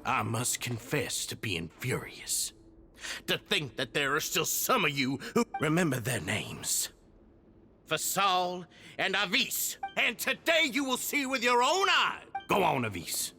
I must confess to being furious. To think that there are still some of you who remember their names. Fasal and Avis. And today you will see with your own eyes. Go on, Avis.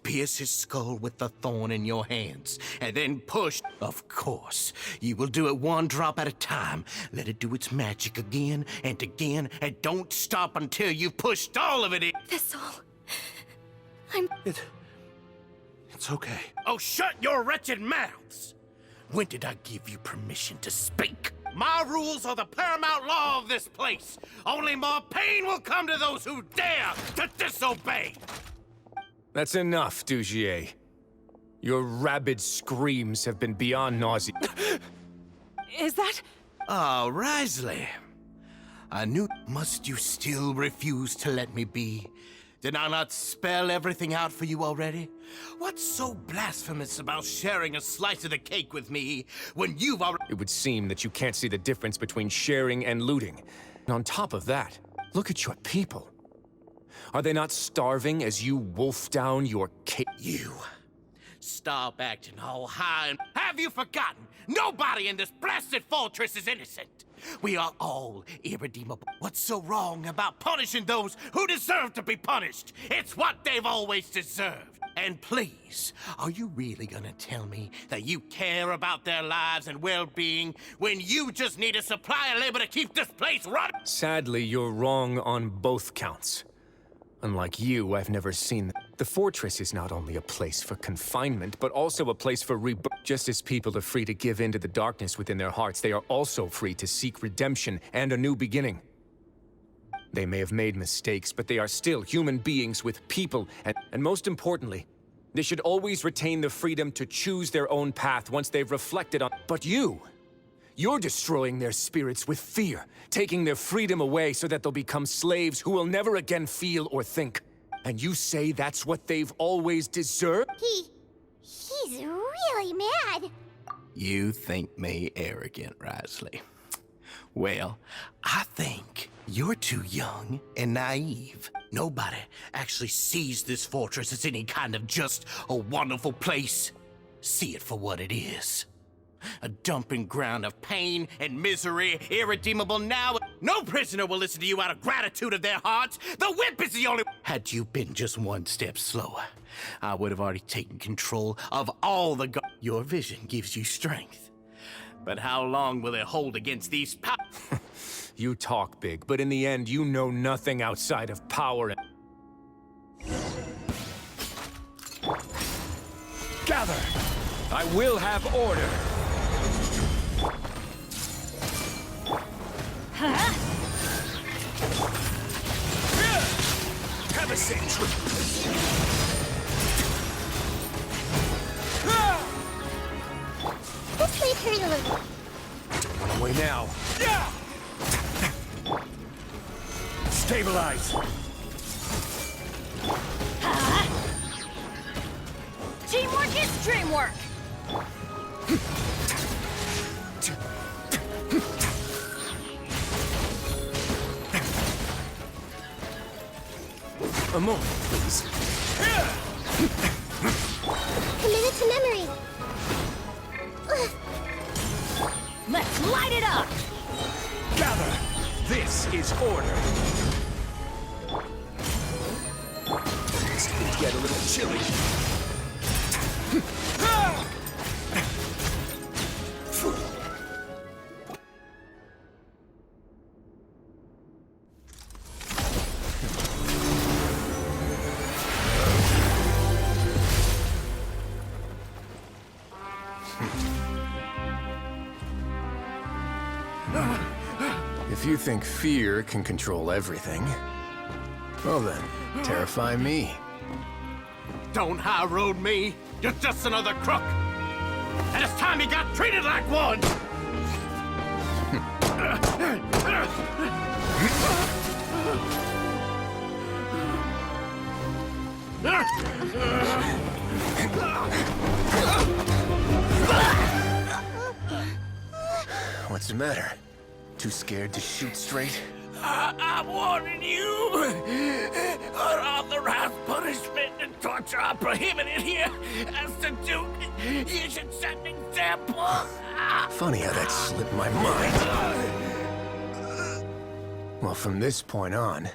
Pierce his skull with the thorn in your hands, and then push. Of course, you will do it one drop at a time. Let it do its magic again, and don't stop until you've pushed all of it in. Thistle. It's okay. Oh, shut your wretched mouths! When did I give you permission to speak? My rules are the paramount law of this place. Only more pain will come to those who dare to disobey. That's enough, Dugier. Your rabid screams have been beyond nausea. Is that... Oh, Wriothesley. I knew. Must you still refuse to let me be? Did I not spell everything out for you already? What's so blasphemous about sharing a slice of the cake with me when you've already... It would seem that you can't see the difference between sharing and looting. And on top of that, look at your people. Are they not starving as you wolf down your cake? You. Stop acting all high and... Have you forgotten? Nobody in this blasted fortress is innocent. We are all irredeemable. What's so wrong about punishing those who deserve to be punished? It's what they've always deserved. And please, are you really gonna tell me that you care about their lives and well-being when you just need a supply of labor to keep this place running? Sadly, you're wrong on both counts. Unlike you, I've never seen... The fortress is not only a place for confinement, but also a place for rebirth. Just as people are free to give in to the darkness within their hearts, they are also free to seek redemption and a new beginning. They may have made mistakes, but they are still human beings with people, and most importantly, they should always retain the freedom to choose their own path once they've reflected on... But you're destroying their spirits with fear, taking their freedom away so that they'll become slaves who will never again feel or think. And you say that's what they've always deserved? He's really mad. You think me arrogant, Wriothesley. Well, I think you're too young and naive. Nobody actually sees this fortress as any kind of just a wonderful place. See it for what it is. A dumping ground of pain and misery, irredeemable now. No prisoner will listen to you out of gratitude of their hearts. The whip is the only... Had you been just one step slower, I would have already taken control of all the... Your vision gives you strength. But how long will it hold against these You talk big, but in the end, you know nothing outside of power. Gather! I will have order! Have a cinch! This way, turn a little. On the way now. Stabilize! Teamwork is dreamwork! A moment, please. Committed to memory. Let's light it up! Gather! This is order! It's going to get a little chilly. If you think fear can control everything, well then, terrify me. Don't high road me. You're just another crook. And it's time you got treated like one. What's the matter? Too scared to shoot straight? I'm warning you. Unauthorized punishment and torture Orders are prohibited here. As the Duke, you should set an example. Funny how that slipped my mind. Well, from this point on,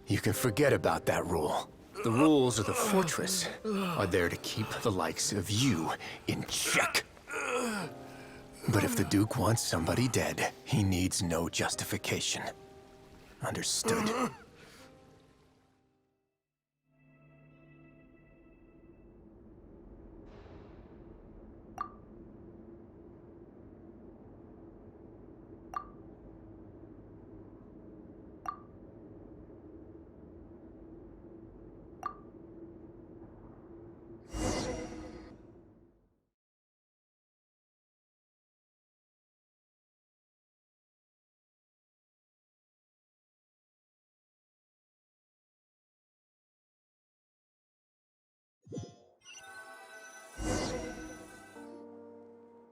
you can forget about that rule. The rules of the fortress are there to keep the likes of you in check. But if the Duke wants somebody dead, he needs no justification. Understood?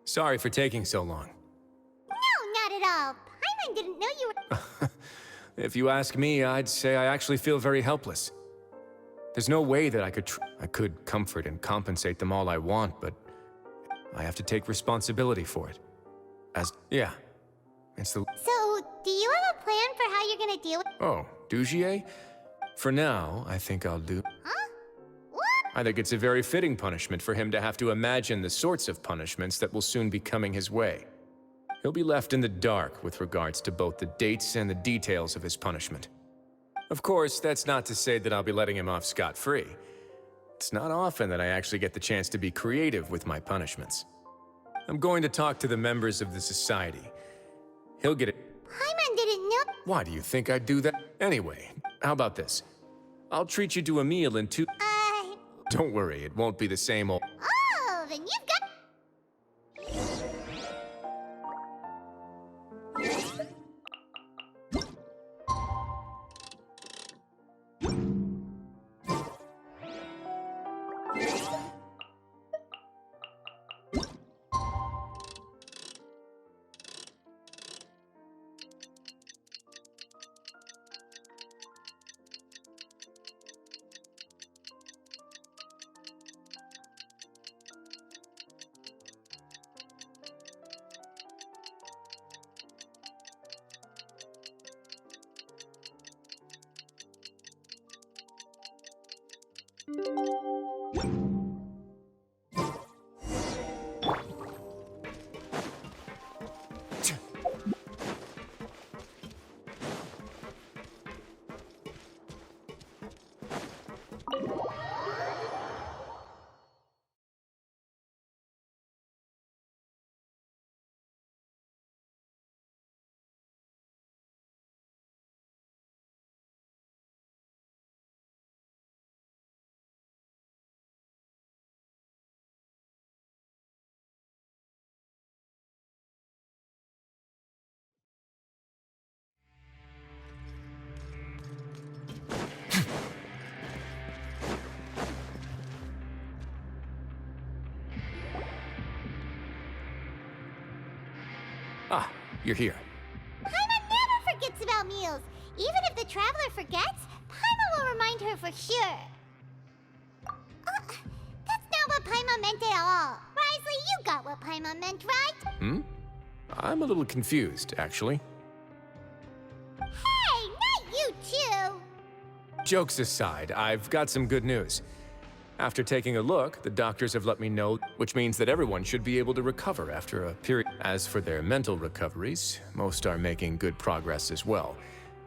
Sorry for taking so long. No, not at all. Paimon didn't know you were... If you ask me, I'd say I actually feel very helpless. There's no way that I could comfort and compensate them all I want, but I have to take responsibility for it. Yeah. It's the... So, do you have a plan for how you're gonna deal with... Oh, Dugier? For now, I think I'll do... Huh? What? I think it's a very fitting punishment for him to have to imagine the sorts of punishments that will soon be coming his way. He'll be left in the dark with regards to both the dates and the details of his punishment. Of course, that's not to say that I'll be letting him off scot-free. It's not often that I actually get the chance to be creative with my punishments. I'm going to talk to the members of the society. He'll get it. Paimon didn't know... Why do you think I'd do that? Anyway, how about this? I'll treat you to a meal in 2... Don't worry, it won't be the same old... Oh, then you've got... Ah, you're here. Paimon never forgets about meals. Even if the traveler forgets, Paimon will remind her for sure. That's not what Paimon meant at all. Wriothesley, you got what Paimon meant, right? I'm a little confused, actually. Hey, not you too. Jokes aside, I've got some good news. After taking a look, the doctors have let me know, which means that everyone should be able to recover after a period. As for their mental recoveries, most are making good progress as well.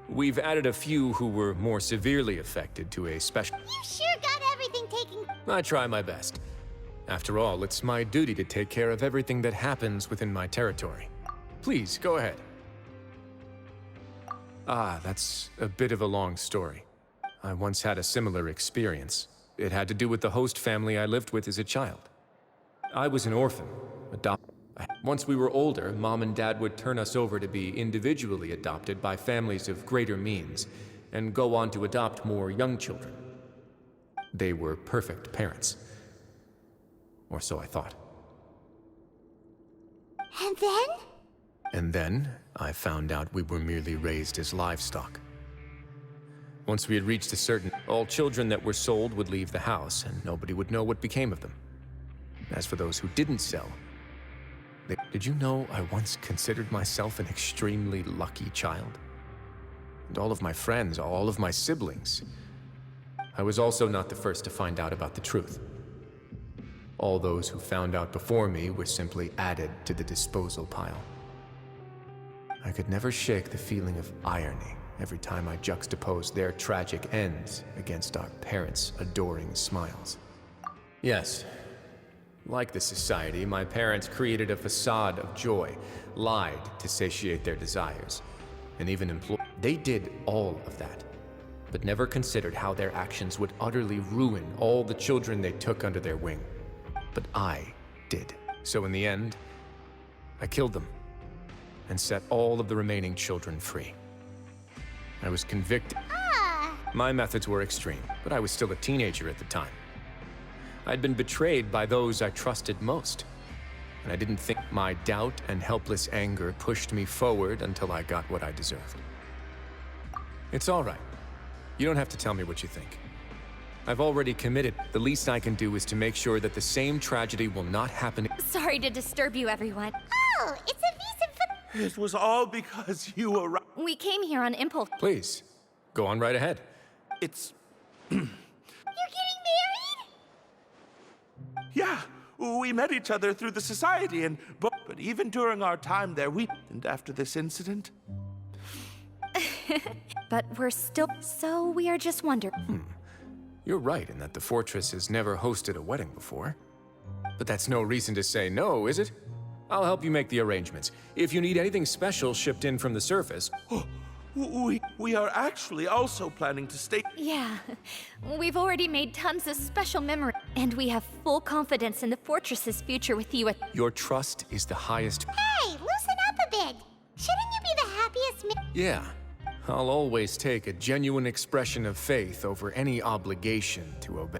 We've added a few who were more severely affected to a special... You sure got everything taken... I try my best. After all, it's my duty to take care of everything that happens within my territory. Please, go ahead. Ah, that's a bit of a long story. I once had a similar experience. It had to do with the host family I lived with as a child. I was an orphan, adopted. Once we were older, Mom and Dad would turn us over to be individually adopted by families of greater means, and go on to adopt more young children. They were perfect parents. Or so I thought. And then? And then, I found out we were merely raised as livestock. Once we had reached a certain, all children that were sold would leave the house, and nobody would know what became of them. As for those who didn't sell, did you know I once considered myself an extremely lucky child? And all of my friends, all of my siblings. I was also not the first to find out about the truth. All those who found out before me were simply added to the disposal pile. I could never shake the feeling of irony every time I juxtaposed their tragic ends against our parents' adoring smiles. Yes, like the society, my parents created a facade of joy, lied to satiate their desires, and even employed. They did all of that, but never considered how their actions would utterly ruin all the children they took under their wing. But I did. So in the end, I killed them and set all of the remaining children free. I was convicted. My methods were extreme, but I was still a teenager at the time. I'd been betrayed by those I trusted most, and I didn't think my doubt and helpless anger pushed me forward until I got what I deserved. It's all right. You don't have to tell me what you think. I've already committed. The least I can do is to make sure that the same tragedy will not happen. Sorry to disturb you, everyone. Oh, it's a reason for... It was all because you arrived. We came here on impulse. Please, go on right ahead. It's... You're getting married? Yeah, we met each other through the society, and but even during our time there, and after this incident... But we're still... So we are just wondering... You're right in that the fortress has never hosted a wedding before. But that's no reason to say no, is it? I'll help you make the arrangements. If you need anything special shipped in from the surface... We are actually also planning to stay... Yeah, we've already made tons of special memories, and we have full confidence in the fortress's future with you at... Your trust is the highest... Hey, loosen up a bit. Shouldn't you be the happiest Yeah. I'll always take a genuine expression of faith over any obligation to obey.